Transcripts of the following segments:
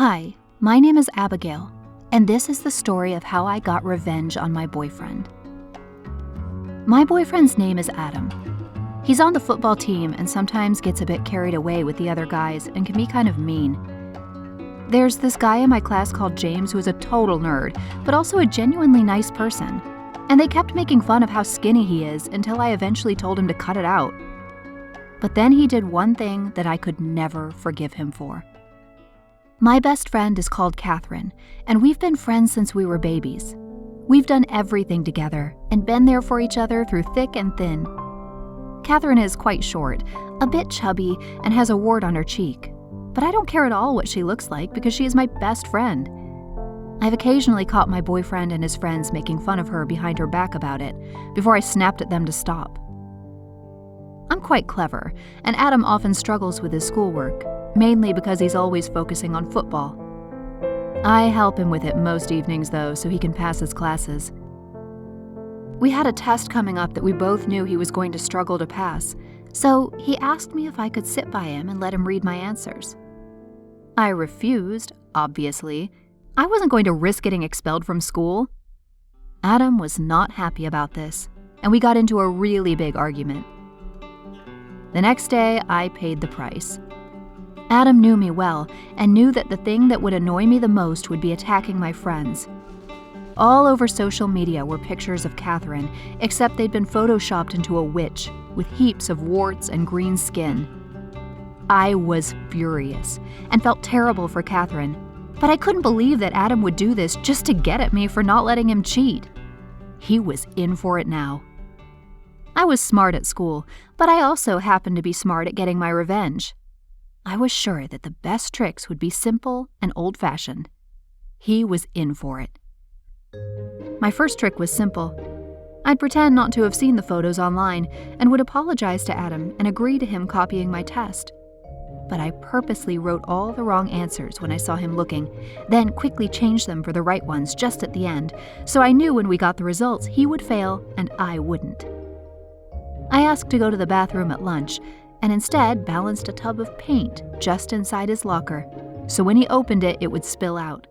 Hi, my name is Abigail, and this is the story of how I got revenge on my boyfriend. My boyfriend's name is Adam. He's on the football team and sometimes gets a bit carried away with the other guys and can be kind of mean. There's this guy in my class called James who is a total nerd, but also a genuinely nice person. And they kept making fun of how skinny he is until I eventually told him to cut it out. But then he did one thing that I could never forgive him for. My best friend is called Catherine, and we've been friends since we were babies. We've done everything together and been there for each other through thick and thin. Catherine is quite short, a bit chubby, and has a wart on her cheek. But I don't care at all what she looks like because she is my best friend. I've occasionally caught my boyfriend and his friends making fun of her behind her back about it, before I snapped at them to stop. I'm quite clever, and Adam often struggles with his schoolwork, mainly because he's always focusing on football. I help him with it most evenings, though, so he can pass his classes. We had a test coming up that we both knew he was going to struggle to pass, so he asked me if I could sit by him and let him read my answers. I refused, obviously. I wasn't going to risk getting expelled from school. Adam was not happy about this, and we got into a really big argument. The next day, I paid the price. Adam knew me well and knew that the thing that would annoy me the most would be attacking my friends. All over social media were pictures of Catherine, except they'd been photoshopped into a witch with heaps of warts and green skin. I was furious and felt terrible for Catherine, but I couldn't believe that Adam would do this just to get at me for not letting him cheat. He was in for it now. I was smart at school, but I also happened to be smart at getting my revenge. I was sure that the best tricks would be simple and old-fashioned. He was in for it. My first trick was simple. I'd pretend not to have seen the photos online and would apologize to Adam and agree to him copying my test. But I purposely wrote all the wrong answers when I saw him looking, then quickly changed them for the right ones just at the end, so I knew when we got the results he would fail and I wouldn't. I asked to go to the bathroom at lunch, and instead balanced a tub of paint just inside his locker, so when he opened it, it would spill out.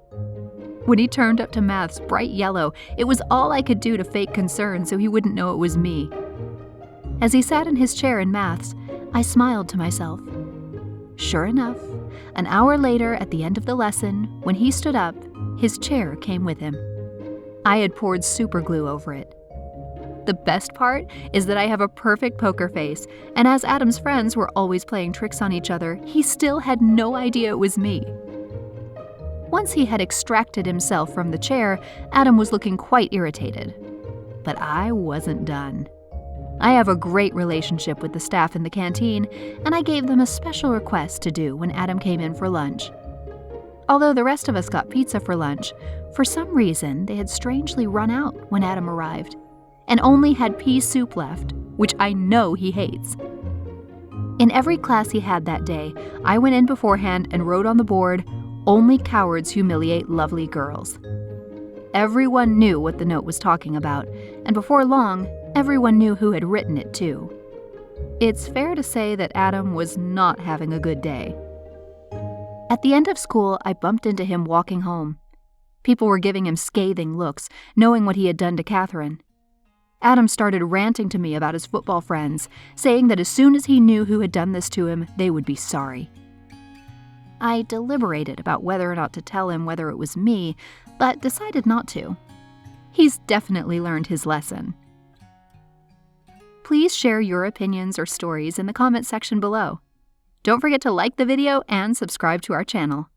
When he turned up to maths bright yellow, it was all I could do to fake concern so he wouldn't know it was me. As he sat in his chair in maths, I smiled to myself. Sure enough, an hour later at the end of the lesson, when he stood up, his chair came with him. I had poured super glue over it. The best part is that I have a perfect poker face, and as Adam's friends were always playing tricks on each other, he still had no idea it was me. Once he had extracted himself from the chair, Adam was looking quite irritated. But I wasn't done. I have a great relationship with the staff in the canteen, and I gave them a special request to do when Adam came in for lunch. Although the rest of us got pizza for lunch, for some reason they had strangely run out when Adam arrived, and only had pea soup left, which I know he hates. In every class he had that day, I went in beforehand and wrote on the board, "Only cowards humiliate lovely girls." Everyone knew what the note was talking about, and before long, everyone knew who had written it too. It's fair to say that Adam was not having a good day. At the end of school, I bumped into him walking home. People were giving him scathing looks, knowing what he had done to Catherine. Adam started ranting to me about his football friends, saying that as soon as he knew who had done this to him, they would be sorry. I deliberated about whether or not to tell him whether it was me, but decided not to. He's definitely learned his lesson. Please share your opinions or stories in the comments section below. Don't forget to like the video and subscribe to our channel.